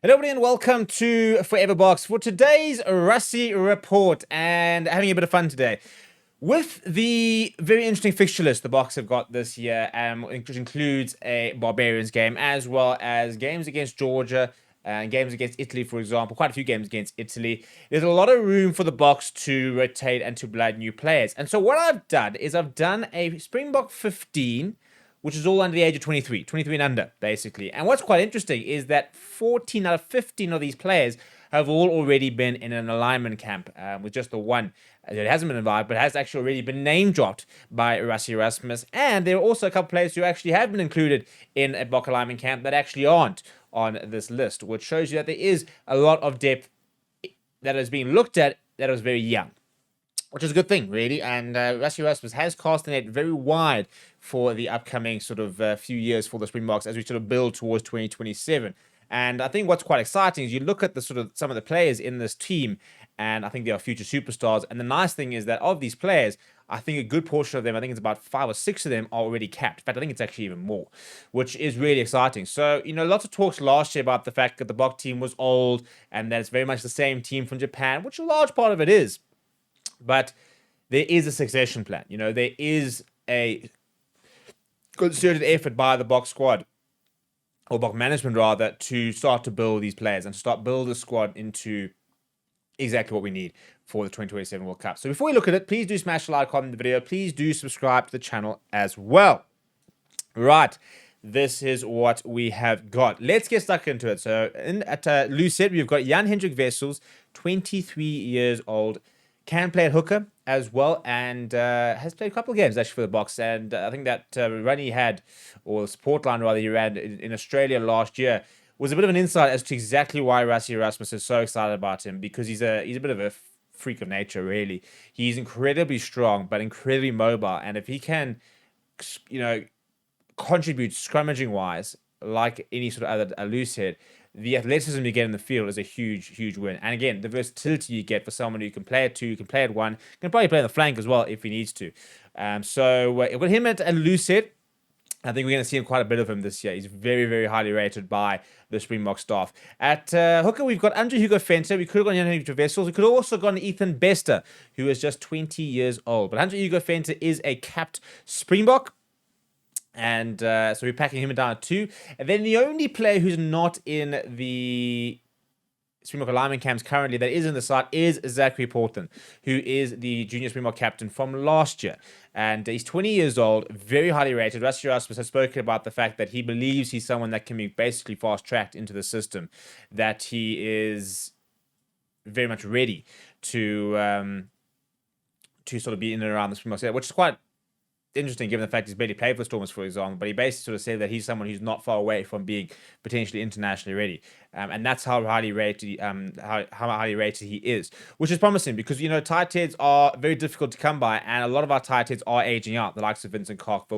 Hello everybody and welcome to Forever Box for today's Rugby report and having a bit of fun today. With the very interesting fixture list the Box have got this year, which includes a Barbarians game as well as games against Georgia and games against Italy, for example, quite a few games against Italy. There's a lot of room for the Box to rotate and to blood new players. And so what I've done is I've done a Springbok 15, which is all under the age of 23 and under, basically. And what's quite interesting is that 14 out of 15 of these players have all already been in an alignment camp, with just the one that hasn't been invited, but has actually already been name dropped by Rassie Erasmus. And there are also a couple of players who actually have been included in a Bok alignment camp that actually aren't on this list, which shows you that there is a lot of depth that is being looked at that is very young, which is a good thing, really. And Rassie Erasmus has cast the net very wide for the upcoming sort of few years for the Springboks as we sort of build towards 2027. And I think what's quite exciting is you look at the sort of some of the players in this team, and I think they are future superstars. And the nice thing is that of these players, I think a good portion of them, I think it's about 5 or 6 of them, are already capped. In fact, I think it's actually even more, which is really exciting. So, lots of talks last year about the fact that the Bok team was old and that it's very much the same team from Japan, which a large part of it is. But there is a succession plan. There is a concerted effort by the Bok squad, or Bok management rather, to start to build these players and to start build the squad into exactly what we need for the 2027 World Cup. So before we look at it, please do smash the like on the video. Please do subscribe to the channel as well. Right. This is what we have got. Let's get stuck into it. So at loose set, we've got Jan Hendrik Wessels, 23 years old. Can play at hooker as well, and has played a couple of games actually for the Boks. And I think that run he had, or the support line rather, he ran in Australia last year, was a bit of an insight as to exactly why Rassie Erasmus is so excited about him, because he's a bit of a freak of nature, really. He's incredibly strong, but incredibly mobile, and if he can, contribute scrummaging wise, like any sort of other loose head, the athleticism you get in the field is a huge, huge win. And again, the versatility you get for someone who can play at 2, can play at 1, can probably play on the flank as well if he needs to. So with him at a loose head, I think we're going to see quite a bit of him this year. He's very, very highly rated by the Springbok staff. At hooker, we've got Andre Hugo Venter. We could have gone Jan Hendrik Wessels. We could have also gone Ethan Bester, who is just 20 years old. But Andre Hugo Venter is a capped Springbok. And so we're packing him down at 2. And then the only player who's not in the Springbok alignment camps currently that is in the side is Zachary Porton, who is the junior Springbok captain from last year. And he's 20 years old, very highly rated. Rassie Erasmus has spoken about the fact that he believes he's someone that can be basically fast-tracked into the system, that he is very much ready to sort of be in and around the Springbok set, which is quite interesting given the fact he's barely played for Stormers, for example, but he basically sort of said that he's someone who's not far away from being potentially internationally ready, and that's how highly rated how highly rated he is, which is promising because tight heads are very difficult to come by, and a lot of our tight heads are aging out. The likes of Vincent Koch,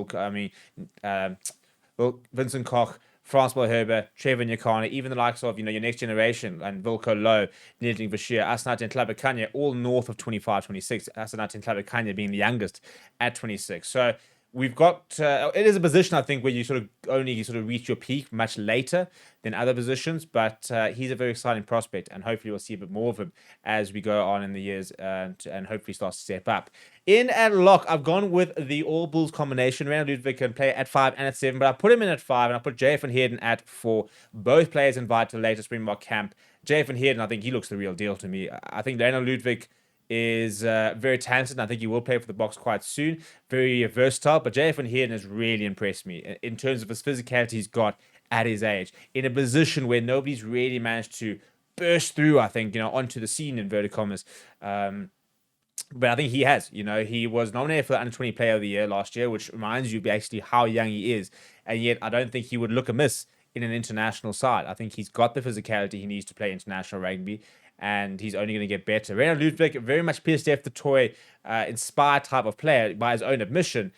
Vincent Koch, Francois Herber, Trevor Nyakane, even the likes of, your next generation, and Wilco Low, Nidling Bashir, Asnat and Tlabakanya, all north of 25, 26. Asnat and Tlabakanya being the youngest at 26. So we've got, it is a position, I think, where you sort of only reach your peak much later than other positions, but he's a very exciting prospect, and hopefully we'll see a bit more of him as we go on in the years, and hopefully start to step up. In at lock, I've gone with the All Bulls combination. Randall Ludwig can play at 5 and at 7, but I put him in at 5, and I put JF and Heerden at 4. Both players invited to the later Springbok camp. JF and Heerden, I think he looks the real deal to me. I think Randall Ludwig is very talented, and I think he will play for the Boks quite soon. Very versatile, but JF and Heerden has really impressed me in terms of his physicality he's got at his age, in a position where nobody's really managed to burst through, I think, onto the scene, inverted commas. But I think he has. He was nominated for the Under-20 Player of the Year last year, which reminds you basically how young he is. And yet, I don't think he would look amiss in an international side. I think he's got the physicality he needs to play international rugby, and he's only going to get better. Reinhard Ludwig, very much PSDF the toy, inspired type of player by his own admission.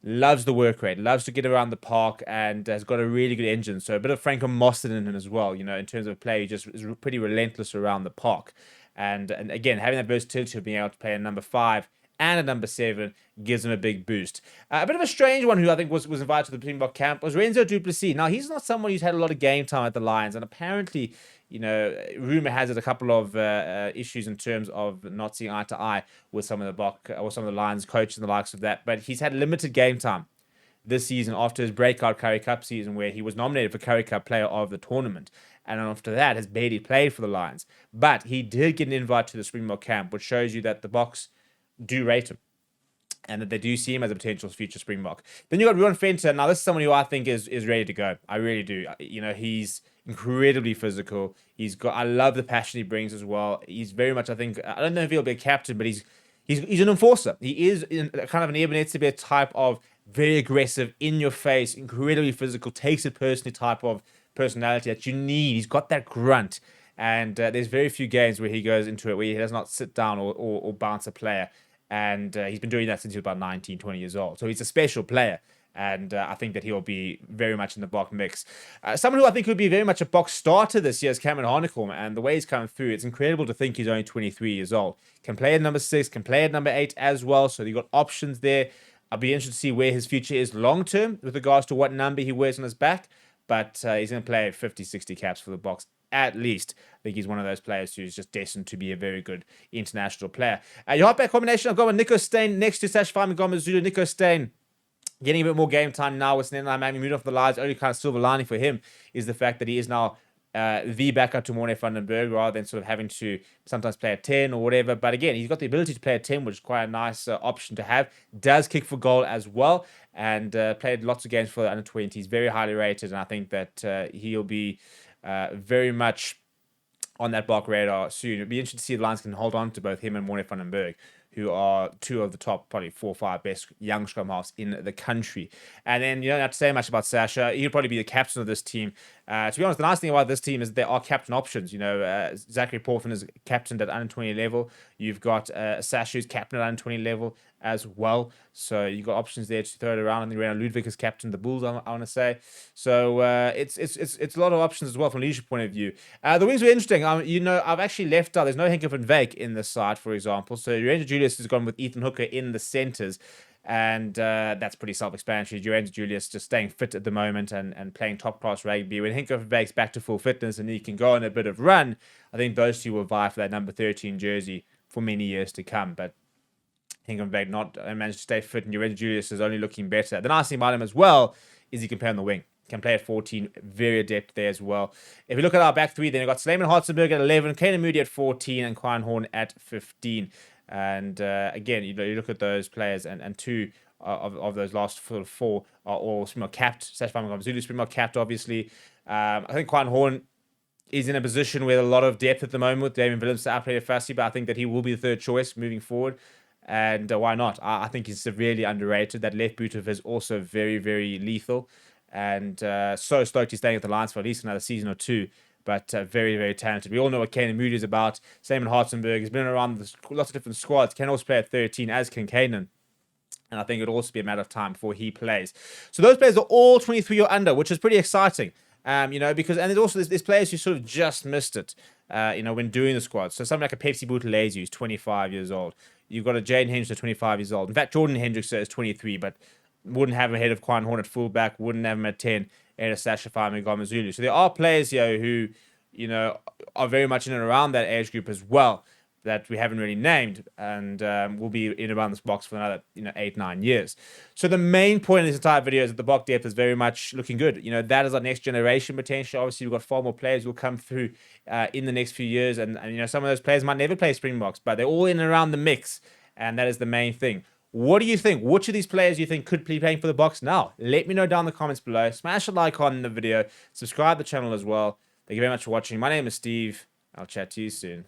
Loves the work rate, loves to get around the park, and has got a really good engine. So a bit of Franco Mostert in him as well, in terms of play. He just is pretty relentless around the park. And again, having that versatility of being able to play a number 5 and at number 7 gives him a big boost. A bit of a strange one who I think was invited to the Springbok camp was Renzo du Plessis. Now, he's not someone who's had a lot of game time at the Lions, and apparently, rumor has it a couple of issues in terms of not seeing eye to eye with some of the Lions coaches and the likes of that, but he's had limited game time this season after his breakout Currie Cup season where he was nominated for Currie Cup Player of the Tournament. And after that, has barely played for the Lions. But he did get an invite to the Springbok camp, which shows you that the Boks do rate him and that they do see him as a potential future Springbok. Then you got Ruan Venter. Now, this is someone who I think is ready to go. I really do. He's incredibly physical. I love the passion he brings as well. He's very much, I don't know if he'll be a captain, but he's an enforcer. He is kind of an Eben Etzebeth type of very aggressive, in your face, incredibly physical, takes it personally type of personality that you need. He's got that grunt. And there's very few games where he goes into it where he does not sit down or bounce a player. And he's been doing that since he was about 19, 20 years old. So he's a special player. And I think that he'll be very much in the Bok mix. Someone who I think would be very much a Bok starter this year is Cameron Hanekom. And the way he's coming through, it's incredible to think he's only 23 years old. Can play at number 6, can play at number 8 as well. So you've got options there. I'll be interested to see where his future is long-term with regards to what number he wears on his back. But he's going to play 50, 60 caps for the Boks at least. I think he's one of those players who's just destined to be a very good international player. Your halfback combination, I've got with Nico Steyn next to Sash Fami Zulu. Nico Steyn getting a bit more game time now with Snedline Mammy moving off the Lions. Only kind of silver lining for him is the fact that he is now the backup to Morne van den Berg rather than sort of having to sometimes play a 10 or whatever. But again, he's got the ability to play a 10, which is quite a nice option to have. Does kick for goal as well and played lots of games for the under-20s. He's very highly rated, and I think that he'll be very much on that Bok radar soon. It'll be interesting to see if the Lions can hold on to both him and Morne van den Berg, who are two of the top, probably 4 or 5 best young scrum halves in the country. And then you don't have to say much about Sasha. He'll probably be the captain of this team. To be honest, the nice thing about this team is there are captain options. Zachary Portman is captained at under 20 level. You've got Sasha who's captain at under 20 level as well. So you've got options there to throw it around. And then Renan Ludwig is captain of the Bulls, I want to say. So it's a lot of options as well from a leadership point of view. The wings were interesting. I've actually left out. There's no Henker van Wyk in this side, for example. So Ranger Julius has gone with Ethan Hooker in the centres. And that's pretty self-explanatory. Joanne Julius just staying fit at the moment and playing top-class rugby. When Henker van Wyk's back to full fitness and he can go on a bit of run, I think those two will vie for that number 13 jersey for many years to come. But Henker van Wyk not managed to stay fit, and Joanne Julius is only looking better. The nice thing about him as well is he can play on the wing. Can play at 14, very adept there as well. If we look at our back three, then we've got Slayman Hartzenberg at 11, Kanan Moody at 14, and Quine Horn at 15. And again, you look at those players, and two of those last 4 are all Springbok capped. Sash Fami Zulu Springbok capped, obviously. I think Quine Horn is in a position with a lot of depth at the moment with Damien Willems to outplay Fassi, but I think that he will be the third choice moving forward. And why not? I think he's severely underrated. That left boot of his also very, very lethal. And so stoked he's staying at the Lions for at least another season or 2. But very, very talented. We all know what Kanan Moody is about. Simon Hartzenberg has been around lots of different squads. Can also play at 13, as can Kanan. And I think it'll also be a matter of time before he plays. So those players are all 23 or under, which is pretty exciting. Because and there's also there's players who sort of just missed it, when doing the squad. So something like a Pepsi Buthelezi who's 25 years old. You've got a Jaden Hendricks at 25 years old. In fact, Jordan Hendricks is 23, but wouldn't have him ahead of Quine Horn at fullback, wouldn't have him at 10, ahead of Sasha Fami Zulu. So there are players here who, are very much in and around that age group as well that we haven't really named, and will be in around this box for another 8-9 years. So the main point of this entire video is that the Bok depth is very much looking good. That is our next generation potential. Obviously, we've got far more players who will come through in the next few years, and some of those players might never play Springboks, but they're all in and around the mix, and that is the main thing. What do you think? Which of these players do you think could be playing for the Boks now? Let me know down in the comments below. Smash a like on the video. Subscribe to the channel as well. Thank you very much for watching. My name is Steve. I'll chat to you soon.